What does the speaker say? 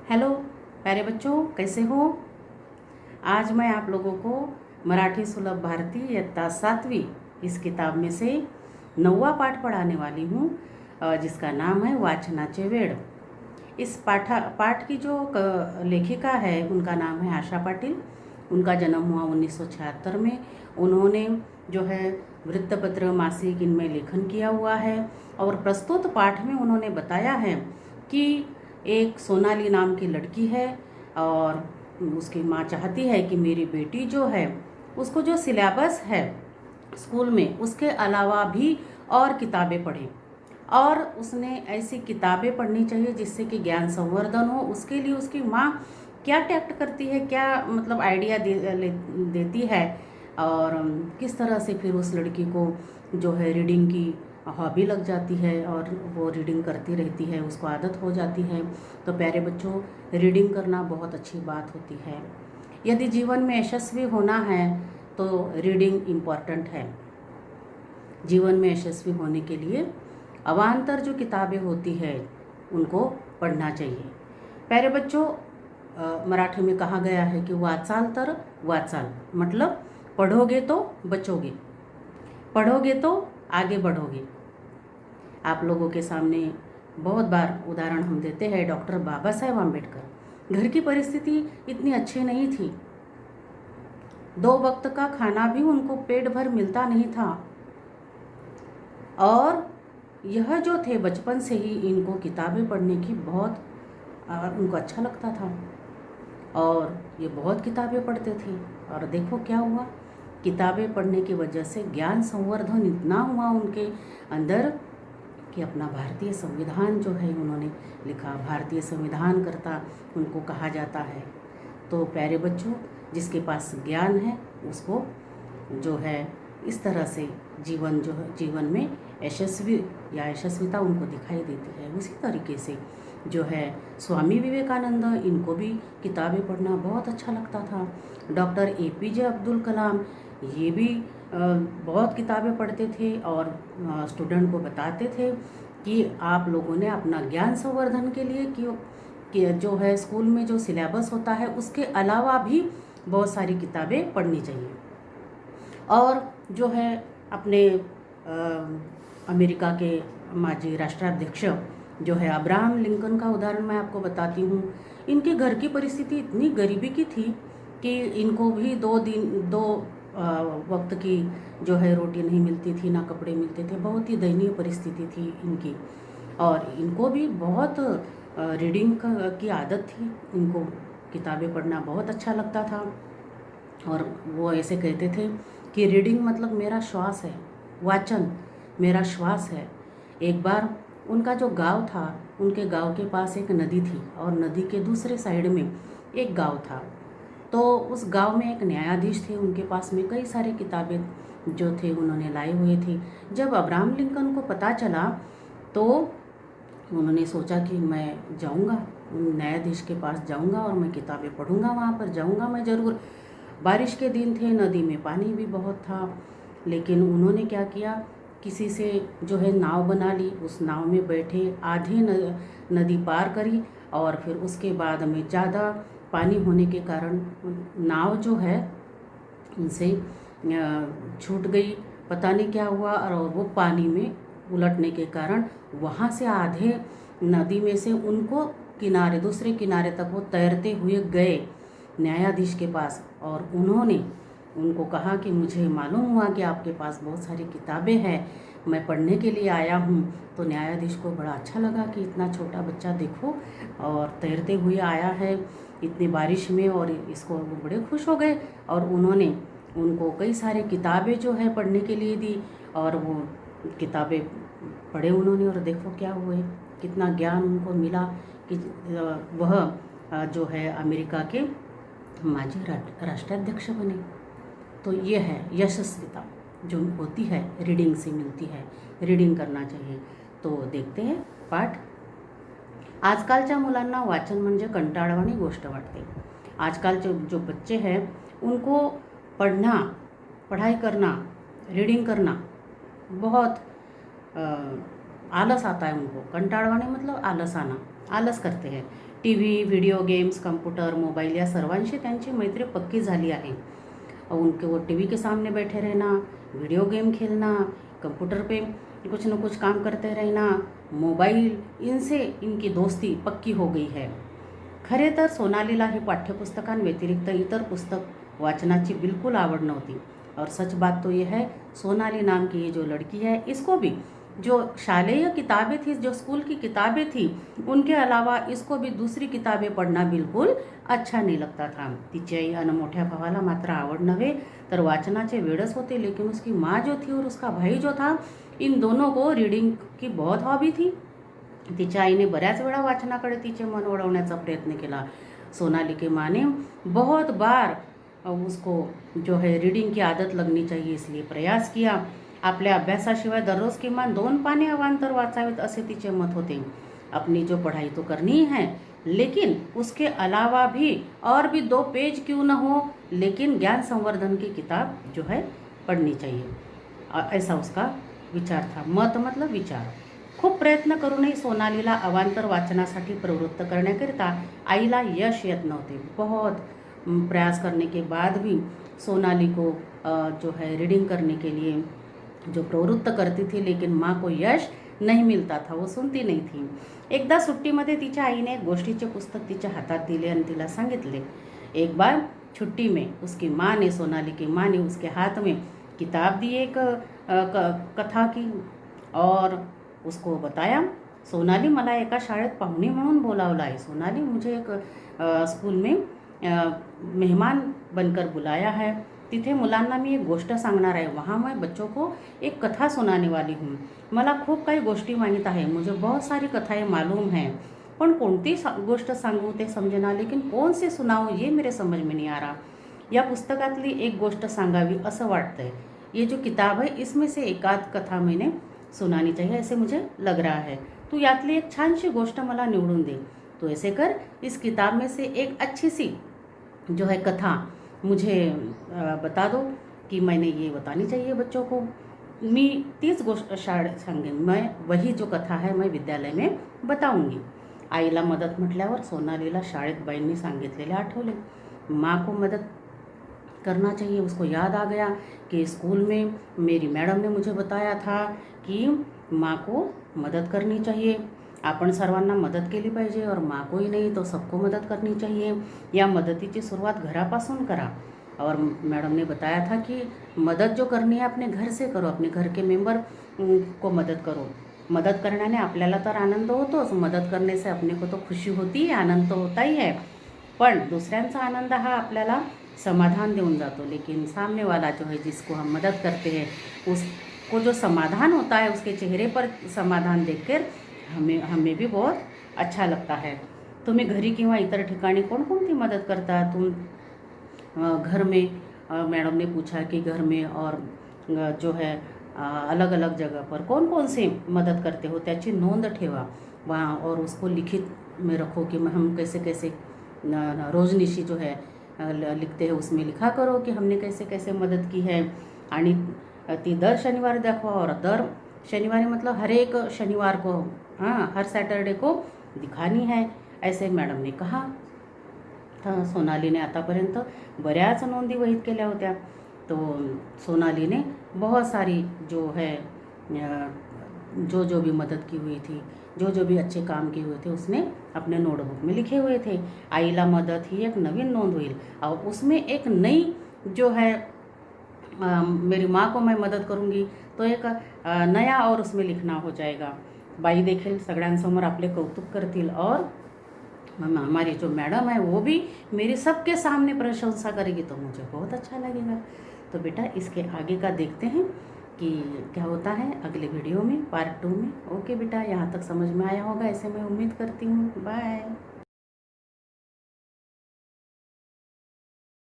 Hello प्यारे बच्चों, कैसे हो। आज मैं आप लोगों को मराठी सुलभ भारती इयत्ता 7वीं इस किताब में से 9वां पाठ पढ़ाने वाली हूँ, जिसका नाम है वाचनाचे वेड। इस पाठ की जो लेखिका है उनका नाम है आशा पाटिल। उनका जन्म हुआ 1976 में। उन्होंने जो है वृत्तपत्र, मासिक, इनमें लेखन किया हुआ है और प्रस्तुत पाठ में उन्होंने बताया है कि एक सोनाली नाम की लड़की है और उसकी माँ चाहती है कि मेरी बेटी जो है उसको जो सिलेबस है स्कूल में उसके अलावा भी और किताबें पढ़े, और उसने ऐसी किताबें पढ़नी चाहिए जिससे कि ज्ञान संवर्धन हो। उसके लिए उसकी माँ क्या टैक्ट करती है, क्या मतलब आइडिया देती है, और किस तरह से फिर उस लड़की को जो है रीडिंग की हॉबी लग जाती है और वो रीडिंग करती रहती है, उसको आदत हो जाती है। तो प्यारे बच्चों, रीडिंग करना बहुत अच्छी बात होती है। यदि जीवन में यशस्वी होना है तो रीडिंग इम्पॉर्टेंट है। जीवन में यशस्वी होने के लिए अवान्तर जो किताबें होती है उनको पढ़ना चाहिए। प्यारे बच्चों, मराठी में कहा गया है कि वाचाल तर वाचाल, मतलब पढ़ोगे तो बचोगे, पढ़ोगे तो आगे बढ़ोगे। आप लोगों के सामने बहुत बार उदाहरण हम देते हैं डॉक्टर बाबा साहेब आम्बेडकर। घर की परिस्थिति इतनी अच्छी नहीं थी, 2 वक्त का खाना भी उनको पेट भर मिलता नहीं था, और यह जो थे बचपन से ही इनको किताबें पढ़ने की बहुत उनको अच्छा लगता था और ये बहुत किताबें पढ़ते थे। और देखो क्या हुआ, किताबें पढ़ने की वजह से ज्ञान संवर्धन इतना हुआ उनके अंदर कि अपना भारतीय संविधान जो है उन्होंने लिखा। भारतीय संविधान कर्ता उनको कहा जाता है। तो प्यारे बच्चों, जिसके पास ज्ञान है उसको जो है इस तरह से जीवन जो है जीवन में यशस्वी या यशस्विता उनको दिखाई देती है। उसी तरीके से जो है स्वामी विवेकानंद, इनको भी किताबें पढ़ना बहुत अच्छा लगता था। डॉक्टर APJ अब्दुल कलाम, ये भी बहुत किताबें पढ़ते थे और स्टूडेंट को बताते थे कि आप लोगों ने अपना ज्ञान संवर्धन के लिए कि जो है स्कूल में जो सिलेबस होता है उसके अलावा भी बहुत सारी किताबें पढ़नी चाहिए। और जो है अपने अमेरिका के माजी राष्ट्राध्यक्ष जो है अब्राहम लिंकन का उदाहरण मैं आपको बताती हूँ। इनके घर की परिस्थिति इतनी गरीबी की थी कि इनको भी 2 वक्त की जो है रोटी नहीं मिलती थी, ना कपड़े मिलते थे। बहुत ही दयनीय परिस्थिति थी इनकी, और इनको भी बहुत रीडिंग की आदत थी। इनको किताबें पढ़ना बहुत अच्छा लगता था और वो ऐसे कहते थे कि रीडिंग मतलब मेरा श्वास है, वाचन मेरा श्वास है। एक बार उनका जो गांव था, उनके गांव के पास एक नदी थी और नदी के दूसरे साइड में एक गांव था। तो उस गांव में एक न्यायाधीश थे, उनके पास में कई सारे किताबें जो थे उन्होंने लाए हुए थे। जब अब्राहम लिंकन को पता चला तो उन्होंने सोचा कि मैं जाऊंगा, उन न्यायाधीश के पास जाऊंगा और मैं किताबें पढ़ूंगा, वहाँ पर जाऊंगा मैं ज़रूर। बारिश के दिन थे, नदी में पानी भी बहुत था, लेकिन उन्होंने क्या किया, किसी से जो है नाव बना ली, उस नाव में बैठे आधे नदी पार करी और फिर उसके बाद में ज़्यादा पानी होने के कारण नाव जो है उनसे छूट गई। पता नहीं क्या हुआ और वो पानी में उलटने के कारण वहाँ से आधे नदी में से उनको किनारे, दूसरे किनारे तक वो तैरते हुए गए न्यायाधीश के पास, और उन्होंने उनको कहा कि मुझे मालूम हुआ कि आपके पास बहुत सारी किताबें हैं, मैं पढ़ने के लिए आया हूँ। तो न्यायाधीश को बड़ा अच्छा लगा कि इतना छोटा बच्चा देखो और तैरते हुए आया है इतनी बारिश में, और इसको वो बड़े खुश हो गए और उन्होंने उनको कई सारी किताबें जो है पढ़ने के लिए दी और वो किताबें पढ़े उन्होंने, और देखो क्या हुए, कितना ज्ञान उनको मिला कि वह जो है अमेरिका के माजी राष्ट्राध्यक्ष बने। तो ये है यशस्विता जो होती है रीडिंग से मिलती है। रीडिंग करना चाहिए। तो देखते हैं पाठ। आजकालच्या मुलांना वाचन म्हणजे कंटाळवाणी गोष्ट वाटते। आजकालचे जो बच्चे हैं उनको पढ़ना, पढ़ाई करना, रीडिंग करना बहुत आलस आता है उनको। कंटाळवाणे मतलब आलस आना, आलस करते हैं। TV, video games, computer, mobile या सर्वांशी त्यांची मैत्री पक्की झाली आहे। उनके वो टीवी के सामने बैठे रहना, वीडियो गेम खेलना, कंप्यूटर पे कुछ न कुछ काम करते रहना, मोबाईल, इनसे इनकी दोस्ती पक्की हो गई है। खरे तर सोनालीला ही पाठ्यपुस्तकांव्यतिरिक्त इतर पुस्तक वाचनाची बिल्कुल आवड नव्हती। और सच बात तो ये है, सोनाली नाम की ये जो लड़की है, इसको भी जो शालेय किताबें थी, जो स्कूल की किताबें थी, उनके अलावा इसको भी दूसरी किताबें पढ़ना बिल्कुल अच्छा नहीं लगता था। तिची आई आणि मोठ्या भावाला मात्र आवड नव्हे तर वाचनाचे वेडच होते, लेकिन उसकी माँ जो थी और उसका भाई जो था, इन दोनों को रीडिंग की बहुत हॉबी थी। तिच्या आईने बऱ्याच वेळा वाचनाकडे तिचे मन वळवण्याचा प्रयत्न केला। सोनाली की माँ ने बहुत बार उसको जो है रीडिंग की आदत लगनी चाहिए इसलिए प्रयास किया। आपल्या अभ्यासाशिवाय दररोज किमान 2 पाने अवांतर वाचावेत असे तिचे मत होते। अपनी जो पढ़ाई तो करनी है, लेकिन उसके अलावा भी और भी 2 पेज क्यों न हो, लेकिन ज्ञान संवर्धन की किताब जो है पढ़नी चाहिए, ऐसा उसका विचार था। मत मतलब विचार। खूप प्रयत्न करूनही सोनालीला अवांतर वाचनासाठी प्रवृत्त करण्याकरिता आईला यश येत नव्हते। बहुत प्रयास करने के बाद भी सोनाली को जो है रीडिंग करने के लिए जो प्रवृत्त करती थी, लेकिन माँ को यश नहीं मिलता था, वो सुनती नहीं थी। एकदा सुट्टीमध्ये तिच्या आईने एक गोष्टीचे पुस्तक तिच्या हातात दिले आणि तिला सांगितले। एक बार छुट्टी में उसकी माँ ने, सोनाली की माँ ने उसके हाथ में किताब दी एक कथा की, और उसको बताया, सोनाली मला एका शाळेत पाहुणे म्हणून बोलावलं आहे। सोनाली, मुझे एक स्कूल में मेहमान बनकर बुलाया है, तिथे मुलांना मी एक गोष्ट सांगणार आहे, वहाँ मैं बच्चों को एक कथा सुनाने वाली हूँ। मला खूप काही गोष्टी माहीत आहे, मुझे बहुत सारी कथाएं मालूम हैं, पण कोणती गोष्ट सांगू ते समजेना, लेकिन कौन से सुनाऊं ये मेरे समझ में नहीं आ रहा। या पुस्तकातली एक गोष्ट सांगावी असं वाटतंय। ये जो किताब है, इसमें से एकाध कथा मैंने सुनानी चाहिए ऐसे मुझे लग रहा है। तू यातली एक छानशी गोष्ट मला निवडून दे। तो ऐसे कर, इस किताब में से एक अच्छी सी जो है कथा मुझे बता दो कि मैंने ये बतानी चाहिए बच्चों को। मी तीच गोष्ट शाळेत सांगेन, मैं वही जो कथा है मैं विद्यालय में बताऊंगी। आईला मदत म्हटल्यावर सोनालीला शाळेत बाईंनी सांगितलेले आठवले। माँ को मदत करना चाहिए। उसको याद आ गया कि स्कूल में मेरी मैडम ने मुझे बताया था कि माँ को मदद करनी चाहिए, आपण सर्वांना मदत केली पाहिजे, और माँ को ही नहीं तो सबको मदद करनी चाहिए। या मदतीची सुरुवात घरापासून करा। और मैडम ने बताया था कि मदद जो करनी है अपने घर से करो, अपने घर के मेंबर को मदद करो। मदद करण्याने आपल्याला तर आनंद होतोच, मदद करने से अपने को तो खुशी होती है, आनंद तो होता ही है, पण दूसऱ्यांचा आनंद हा आपल्याला समाधान देऊन जातो। लेकिन सामने वाला जो है जिसको हम मदद करते हैं, उसको जो समाधान होता है, उसके चेहरे पर समाधान देखकर हमें भी बहुत अच्छा लगता है। तुम्ही घरी किंवा इतर ठिकाणी कोणकोणती मदत करता? तुम घर में, मैडम ने पूछा कि घर में और जो है अलग अलग जगह पर कौन कौन से मदद करते हो, त्याची नोंद ठेवा वहाँ, और उसको लिखित में रखो कि हम कैसे कैसे रोजनिशी जो है लिखते हैं, उसमें लिखा करो कि हमने कैसे कैसे मदद की है। आणि ती दर शनिवार दाखवा, और दर शनिवार मतलब हर एक शनिवार को, हाँ, हर सैटरडे को दिखानी है, ऐसे मैडम ने कहा था। सोनालीने आतापर्यंत बऱ्याच नोंदी वहीत केल्या होत्या। तो सोनाली ने बहुत सारी जो है जो भी मदद की हुई थी, जो भी अच्छे काम किए हुए थे, उसने अपने नोटबुक में लिखे हुए थे। आईला मदत ही एक नवीन नोंद होईल, और उसमें एक नई जो है मेरी माँ को मैं मदत करूँगी, तो एक नया और उसमें लिखना हो जाएगा। बाई देखील सगळ्यांसमोर आपले कौतुक करतील, और हमारी जो मैडम है वो भी मेरी सबके सामने प्रशंसा करेगी, तो मुझे बहुत अच्छा लगेगा। तो बेटा इसके आगे का देखते हैं कि क्या होता है अगले वीडियो में, पार्ट 2 में। ओके बेटा, यहाँ तक समझ में आया होगा ऐसे मैं उम्मीद करती हूँ। बाय।